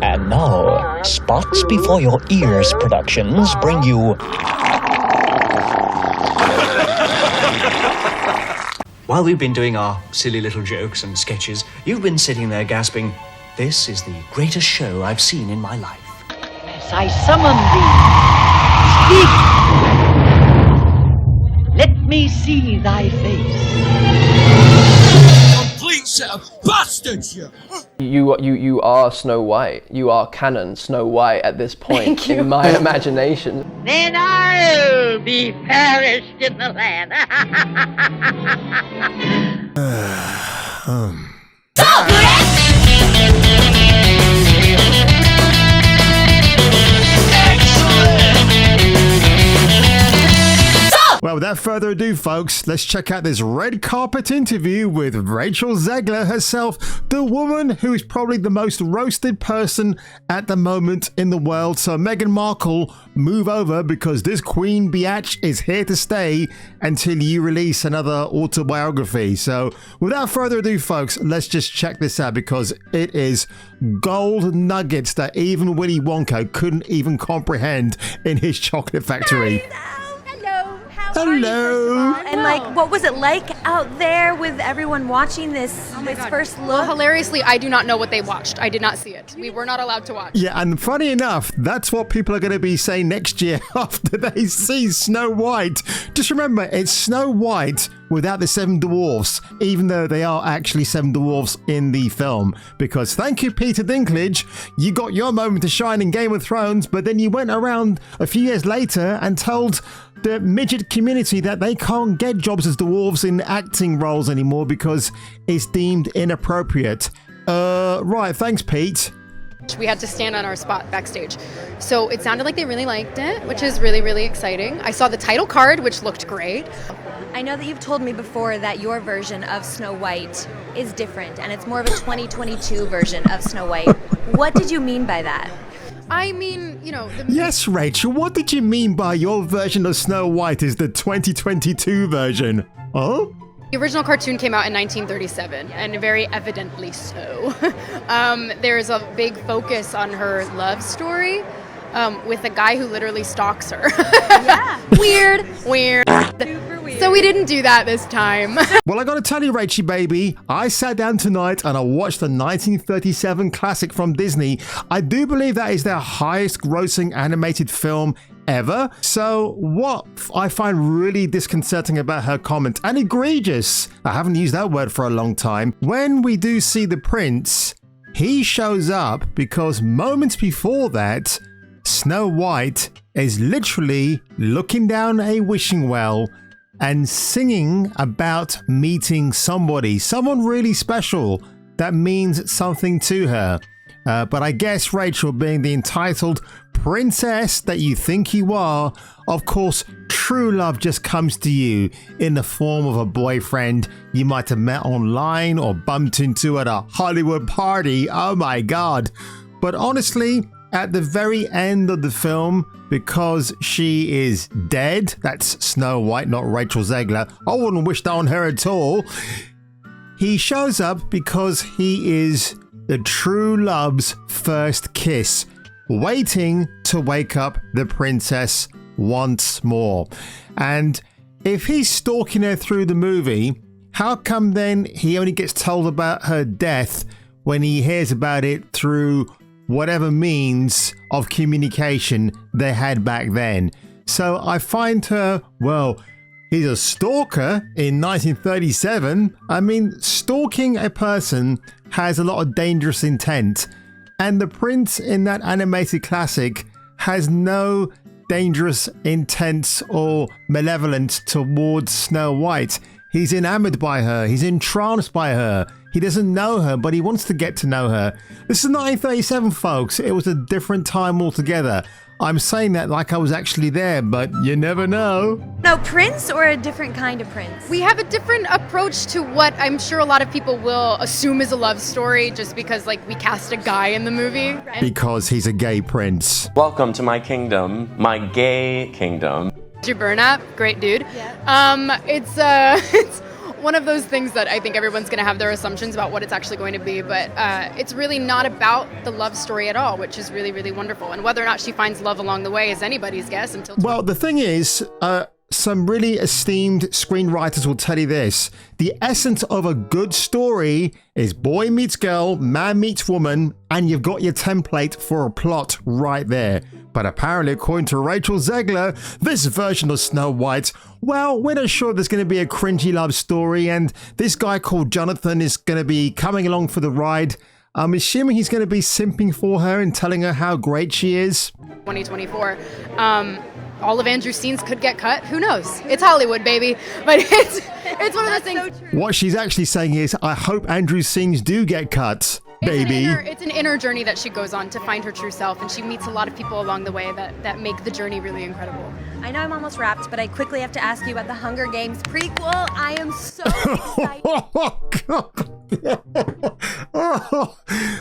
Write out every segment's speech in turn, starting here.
And now, Spots Before Your Ears Productions bring you... While we've been doing our silly little jokes and sketches, you've been sitting there gasping, "This is the greatest show I've seen in my life." Yes, I summon thee. Speak! Let me see thy face. Complete set of bastards, you! You are Snow White. You are canon Snow White at this point in my imagination. Then I'll be perished in the land. Well, without further ado, folks, let's check out this red carpet interview with Rachel Zegler herself, the woman who is probably the most roasted person at the moment in the world. So Meghan Markle, move over, because this Queen Biatch is here to stay until you release another autobiography. So without further ado, folks, let's just check this out, because it is gold nuggets that even Willy Wonka couldn't even comprehend in his chocolate factory. Hello. And like, what was it like out there with everyone watching this first look? Well, hilariously, I do not know what they watched. I did not see it. We were not allowed to watch. Yeah, and funny enough, that's what people are going to be saying next year after they see Snow White. Just remember, it's Snow White without the 7 dwarfs, even though they are actually 7 dwarfs in the film. Because thank you, Peter Dinklage, you got your moment to shine in Game of Thrones, but then you went around a few years later and told the midget community that they can't get jobs as dwarves in acting roles anymore because it's deemed inappropriate. Right, thanks, Pete. We had to stand on our spot backstage. So it sounded like they really liked it, which is really, really exciting. I saw the title card, which looked great. I know that you've told me before that your version of Snow White is different, and it's more of a 2022 version of Snow White. What did you mean by that? I mean, you know... Yes, Rachel, what did you mean by your version of Snow White is the 2022 version? Oh? The original cartoon came out in 1937, and very evidently so. There's a big focus on her love story with a guy who literally stalks her. Yeah. Weird. Super weird. So we didn't do that this time. Well, I gotta tell you, Rachie baby, I sat down tonight and I watched the 1937 classic from Disney. I do believe that is their highest grossing animated film ever. So what I find really disconcerting about her comment, and egregious, I haven't used that word for a long time, when we do see the prince, he shows up because moments before that, Snow White is literally looking down a wishing well and singing about meeting somebody, someone really special that means something to her. But I guess, Rachel, being the entitled princess that you think you are, of course, true love just comes to you in the form of a boyfriend you might have met online or bumped into at a Hollywood party. Oh my God. But honestly, at the very end of the film, because she is dead, that's Snow White, not Rachel Zegler, I wouldn't wish that on her at all. He shows up because he is the true love's first kiss, waiting to wake up the princess once more. And if he's stalking her through the movie, how come then he only gets told about her death when he hears about it through whatever means of communication they had back then? So I find her, well, he's a stalker in 1937. I mean, stalking a person has a lot of dangerous intent, and the prince in that animated classic has no dangerous intent or malevolence towards Snow White. He's enamored by her, he's entranced by her. He doesn't know her, but he wants to get to know her. This is 1937, folks. It was a different time altogether. I'm saying that like I was actually there, but you never know. No, prince or a different kind of prince? We have a different approach to what I'm sure a lot of people will assume is a love story just because, like, we cast a guy in the movie. Because he's a gay prince. Welcome to my kingdom, my gay kingdom. Andrew Burnap, great dude. Yeah. It's one of those things that I think everyone's going to have their assumptions about what it's actually going to be, but it's really not about the love story at all, which is really, really wonderful. And whether or not she finds love along the way is anybody's guess until... Well, the thing is, some really esteemed screenwriters will tell you this. The essence of a good story is boy meets girl, man meets woman, and you've got your template for a plot right there. But apparently, according to Rachel Zegler, this version of Snow White, well, we're not sure there's going to be a cringy love story, and this guy called Jonathan is going to be coming along for the ride. I'm assuming he's going to be simping for her and telling her how great she is. 2024. All of Andrew's scenes could get cut. Who knows? It's Hollywood, baby. But it's one of those things. So what she's actually saying is, I hope Andrew's scenes do get cut, baby. It's an inner journey that she goes on to find her true self, and she meets a lot of people along the way that make the journey really incredible. I know I'm almost wrapped, but I quickly have to ask you about the Hunger Games prequel. I am so excited.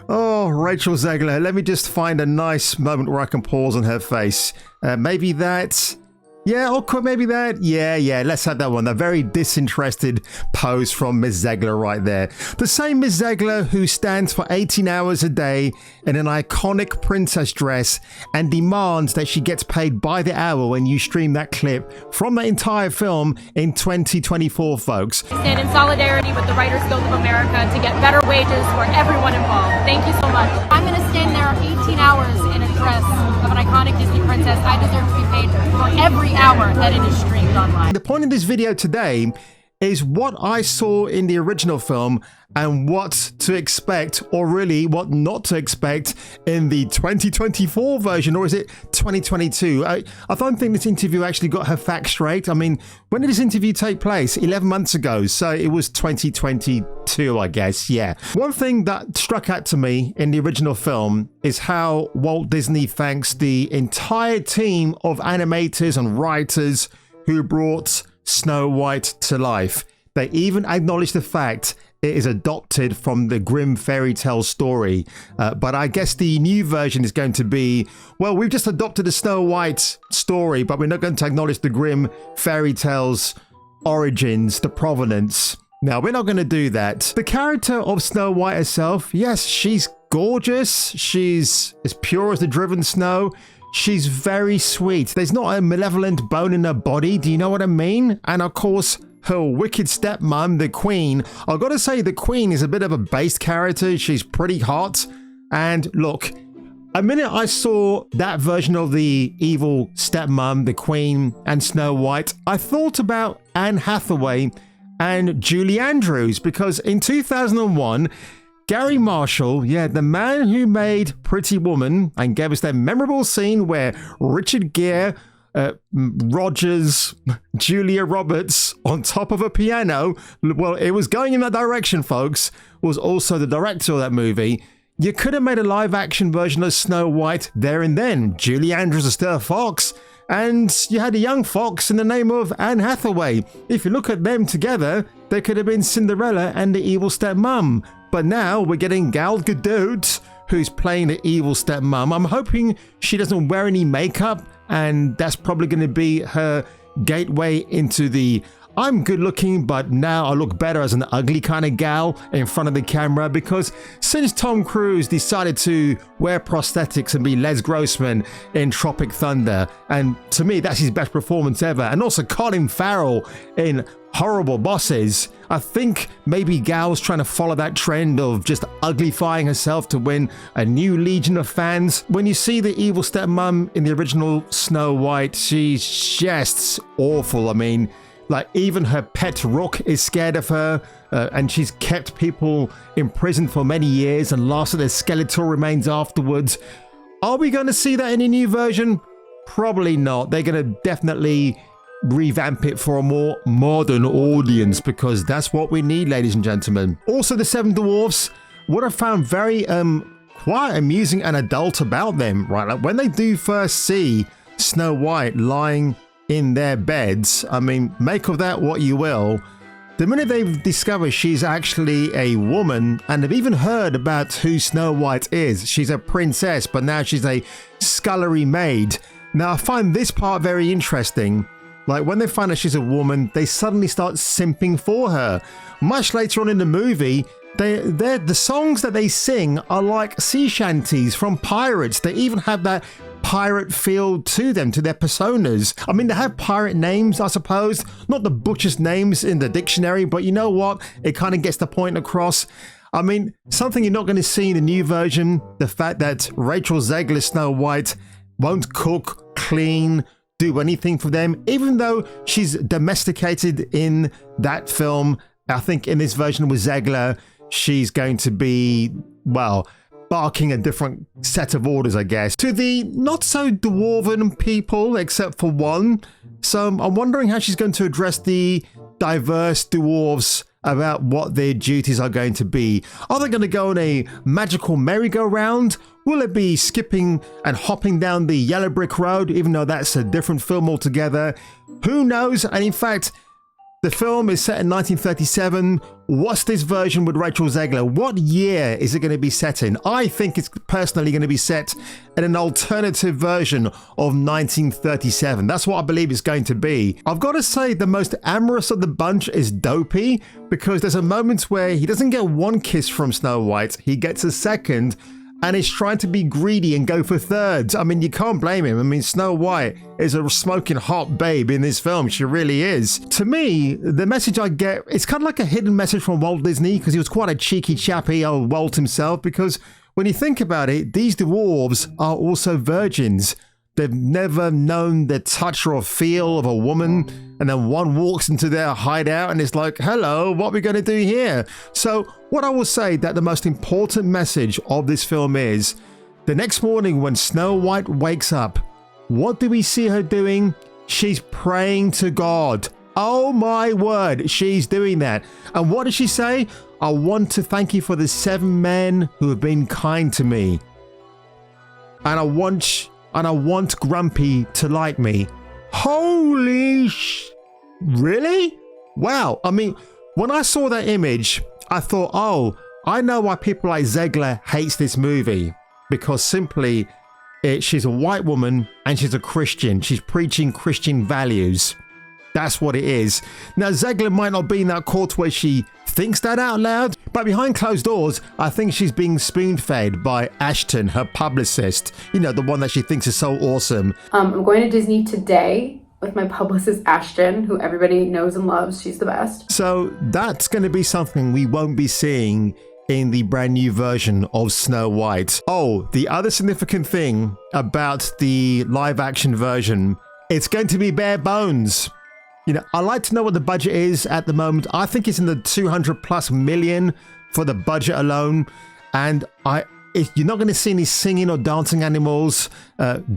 Oh, Rachel Zegler, let me just find a nice moment where I can pause on her face. Maybe that. Yeah, okay, maybe that. Yeah, let's have that one. A very disinterested pose from Ms. Zegler right there. The same Ms. Zegler who stands for 18 hours a day in an iconic princess dress and demands that she gets paid by the hour when you stream that clip from the entire film in 2024, folks. Stand in solidarity with the Writers Guild of America to get better wages for everyone involved. Thank you so much. I'm going to stand there 18 hours in a dress of an iconic Disney princess. I deserve to be paid for every hour that it is streamed online. The point of this video today is what I saw in the original film and what to expect, or really what not to expect, in the 2024 version, or is it 2022? I don't think this interview actually got her facts straight. I mean, when did this interview take place? 11 months ago, so it was 2022, I guess, yeah. One thing that struck out to me in the original film is how Walt Disney thanks the entire team of animators and writers who brought Snow White to life. They even acknowledge the fact it is adopted from the Grimm fairy tale story. But I guess the new version is going to be, well, we've just adopted the Snow White story, but we're not going to acknowledge the Grimm fairy tale's origins, the provenance. Now, we're not going to do that. The character of Snow White herself, yes, she's gorgeous. She's as pure as the driven snow. She's very sweet. There's not a malevolent bone in her body. Do you know what I mean? And of course, her wicked stepmom, the Queen. I've got to say, the Queen is a bit of a based character. She's pretty hot. And look, a minute I saw that version of the evil stepmom, the Queen, and Snow White, I thought about Anne Hathaway and Julie Andrews, because in 2001, Gary Marshall, yeah, the man who made Pretty Woman and gave us that memorable scene where Richard Gere, Rogers, Julia Roberts on top of a piano, well, it was going in that direction, folks, was also the director of that movie. You could have made a live action version of Snow White there and then. Julie Andrews as Stir Fox, and you had a young fox in the name of Anne Hathaway. If you look at them together, they could have been Cinderella and the evil stepmom. But now we're getting Gal Gadot, who's playing the evil stepmom. I'm hoping she doesn't wear any makeup, and that's probably going to be her gateway into the I'm good looking, but now I look better as an ugly kind of gal in front of the camera, because since Tom Cruise decided to wear prosthetics and be Les Grossman in Tropic Thunder, and to me that's his best performance ever, and also Colin Farrell in Horrible Bosses, I think maybe Gal's trying to follow that trend of just uglifying herself to win a new legion of fans. When you see the evil stepmom in the original Snow White, she's just awful. I mean, like, even her pet rook is scared of her, and she's kept people in prison for many years and lasted their skeletal remains afterwards. Are we going to see that in a new version? Probably not. They're going to definitely revamp it for a more modern audience, because that's what we need, ladies and gentlemen. Also, the Seven Dwarfs, what I found very quite amusing and adult about them, right? Like, when they do first see Snow White lying in their beds, I mean, make of that what you will. The minute they've discovered she's actually a woman, and they've even heard about who Snow White is, she's a princess, but now she's a scullery maid. Now, I find this part very interesting. Like when they find out she's a woman, they suddenly start simping for her. Much later on in the movie, the songs that they sing are like sea shanties from pirates. They even have that pirate feel to them, to their personas. I mean, they have pirate names, I suppose. Not the butchest names in the dictionary, but you know what? It kind of gets the point across. I mean, something you're not going to see in the new version, the fact that Rachel Zegler Snow White won't cook, clean, do anything for them, even though she's domesticated in that film. I think in this version with Zegler, she's going to be, well, barking a different set of orders, I guess, to the not so dwarven people, except for one. So I'm wondering how she's going to address the diverse dwarves about what their duties are going to be. Are they going to go on a magical merry-go-round? Will it be skipping and hopping down the yellow brick road, even though that's a different film altogether? Who knows? And in fact, the film is set in 1937. What's this version with Rachel Zegler? What year is it going to be set in? I think it's personally going to be set in an alternative version of 1937. That's what I believe it's going to be. I've got to say the most amorous of the bunch is Dopey, because there's a moment where he doesn't get one kiss from Snow White, he gets a second, and is trying to be greedy and go for thirds. I mean, you can't blame him. I mean, Snow White is a smoking hot babe in this film. She really is. To me, the message I get, it's kind of like a hidden message from Walt Disney, because he was quite a cheeky chappy, old Walt himself, because when you think about it, these dwarves are also virgins. They've never known the touch or feel of a woman, and then one walks into their hideout and it's like, hello, what are we going to do here? So what I will say that the most important message of this film is, the next morning when Snow White wakes up, what do we see her doing? She's praying to God. Oh my word, she's doing that. And what does she say? I want to thank you for the 7 men who have been kind to me. And I want Grumpy to like me. Holy really? Wow. I mean, when I saw that image, I thought, oh, I know why people like Zegler hates this movie. Because simply, she's a white woman and she's a Christian. She's preaching Christian values. That's what it is. Now, Zegler might not be in that court where she thinks that out loud, but behind closed doors, I think she's being spoon-fed by Ashton, her publicist. You know, the one that she thinks is so awesome. I'm going to Disney today with my publicist, Ashton, who everybody knows and loves. She's the best. So that's going to be something we won't be seeing in the brand new version of Snow White. Oh, the other significant thing about the live-action version, it's going to be bare bones. You know, I like to know what the budget is at the moment. I think it's in the 200+ million for the budget alone. And you're not going to see any singing or dancing animals,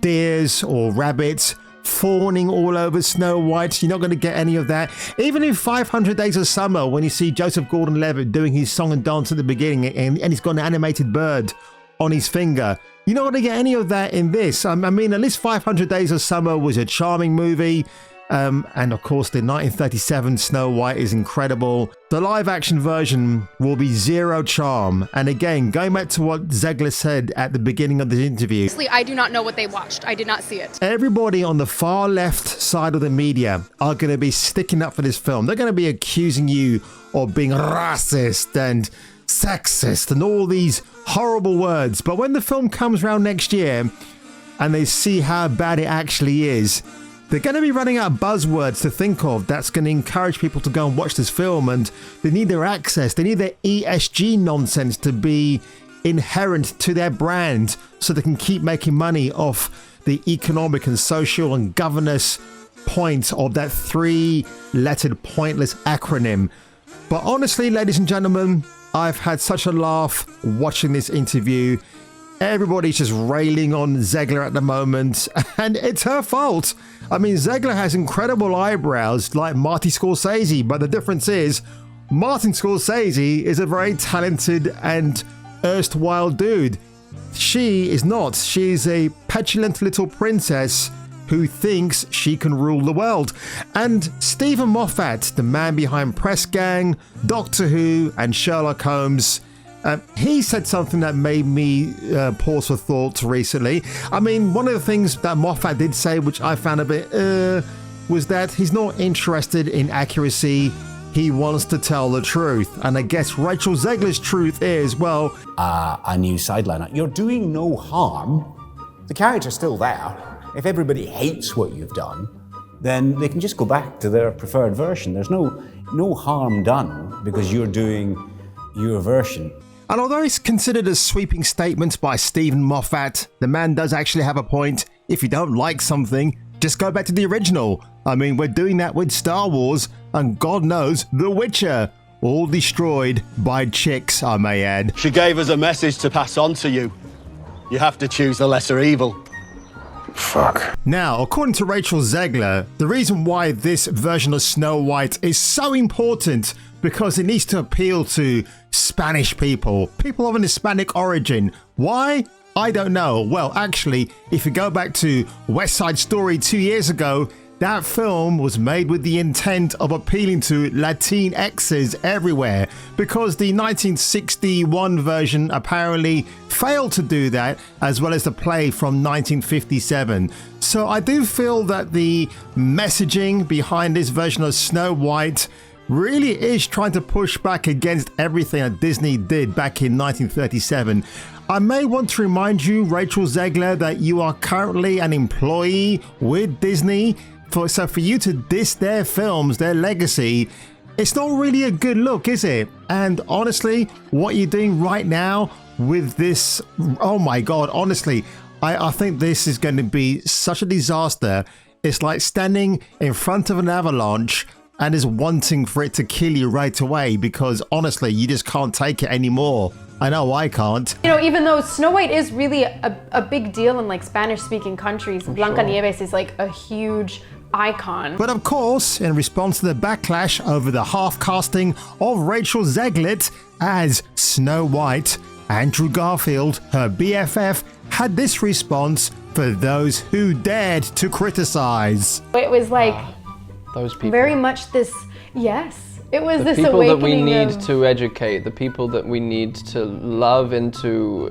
deers or rabbits fawning all over Snow White. You're not going to get any of that. Even in 500 Days of Summer, when you see Joseph Gordon-Levitt doing his song and dance at the beginning, and he's got an animated bird on his finger, you're not going to get any of that in this. I mean, at least 500 Days of Summer was a charming movie. And of course, the 1937 Snow White is incredible. The live action version will be zero charm. And again, going back to what Zegler said at the beginning of the interview, Honestly, I do not know what they watched. I did not see it. Everybody on the far left side of the media are going to be sticking up for this film. They're going to be accusing you of being racist and sexist and all these horrible words. But when the film comes around next year and they see how bad it actually is, they're going to be running out of buzzwords to think of that's going to encourage people to go and watch this film, and they need their access. They need their ESG nonsense to be inherent to their brand so they can keep making money off the economic and social and governance point of that 3-lettered pointless acronym. But honestly, ladies and gentlemen, I've had such a laugh watching this interview. Everybody's just railing on Zegler at the moment, and it's her fault. I mean, Zegler has incredible eyebrows like Marty Scorsese, but the difference is Martin Scorsese is a very talented and erstwhile dude. She is not. She's a petulant little princess who thinks she can rule the world. And Stephen Moffat, the man behind Press Gang, Doctor Who, and Sherlock Holmes, he said something that made me pause for thought recently. I mean, one of the things that Moffat did say, which I found a bit, was that he's not interested in accuracy. He wants to tell the truth. And I guess Rachel Zegler's truth is, well, a new sideliner. You're doing no harm. The character's still there. If everybody hates what you've done, then they can just go back to their preferred version. There's no harm done because you're doing your version. And although it's considered a sweeping statement by Stephen Moffat, the man does actually have a point. If you don't like something, just go back to the original. I mean, we're doing that with Star Wars and God knows The Witcher. All destroyed by chicks, I may add. She gave us a message to pass on to you. You have to choose the lesser evil. Fuck. Now, according to Rachel Zegler, the reason why this version of Snow White is so important because it needs to appeal to Spanish people of an Hispanic origin. Why? I don't know. Well, actually, if you go back to West Side Story 2 years ago, that film was made with the intent of appealing to Latinxs everywhere because the 1961 version apparently failed to do that, as well as the play from 1957. So I do feel that the messaging behind this version of Snow White really is trying to push back against everything that Disney did back in 1937. I may want to remind you, Rachel Zegler, that you are currently an employee with Disney. So for you to diss their films, their legacy, it's not really a good look, is it? And honestly, what you're doing right now with this, oh my God, honestly, I think this is going to be such a disaster. It's like standing in front of an avalanche and is wanting for it to kill you right away because honestly, you just can't take it anymore. I know I can't. You know, even though Snow White is really a big deal in like Spanish-speaking countries, Blancanieves is like a huge icon. But of course, in response to the backlash over the half-casting of Rachel Zeglet as Snow White, Andrew Garfield, her BFF, had this response for those who dared to criticize. It was like those people. Very much this, yes. It was this people that we awakening need of, to educate, the people that we need to love into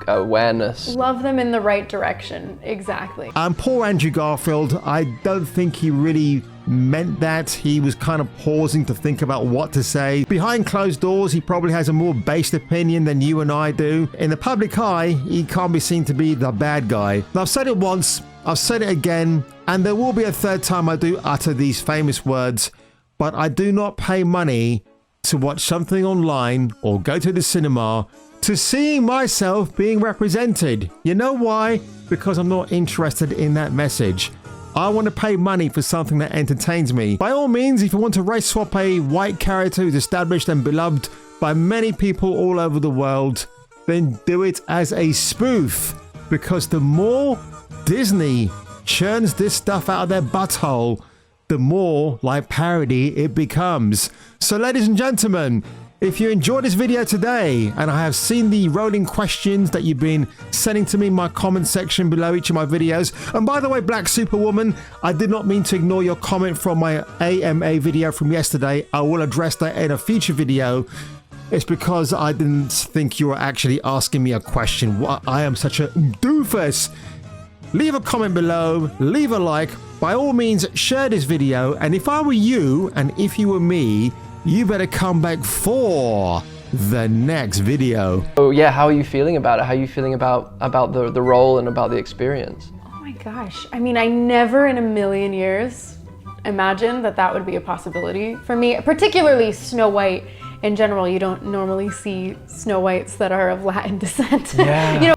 awareness. love them in the right direction, exactly. And poor Andrew Garfield, I don't think he really meant that. He was kind of pausing to think about what to say. Behind closed doors, he probably has a more based opinion than you and I do. In the public eye, he can't be seen to be the bad guy. Now, I've said it once, I've said it again, and there will be a third time I do utter these famous words. But I do not pay money to watch something online or go to the cinema to seeing myself being represented. You know why? Because I'm not interested in that message. I want to pay money for something that entertains me. By all means, if you want to race swap a white character who's established and beloved by many people all over the world, then do it as a spoof. Because the more Disney churns this stuff out of their butthole, the more like parody it becomes. So ladies and gentlemen, if you enjoyed this video today, and I have seen the rolling questions that you've been sending to me in my comment section below each of my videos, and by the way, Black Superwoman, I did not mean to ignore your comment from my AMA video from yesterday. I will address that in a future video. It's because I didn't think you were actually asking me a question. I am such a doofus. Leave a comment below, leave a like, by all means share this video, and if I were you and if you were me, you better come back for the next video. Oh yeah, how are you feeling about it? How are you feeling about the role and about the experience? Oh my gosh, I mean, I never in a million years imagined that that would be a possibility for me, particularly Snow White. In general, you don't normally see Snow Whites that are of Latin descent. Yeah. You know,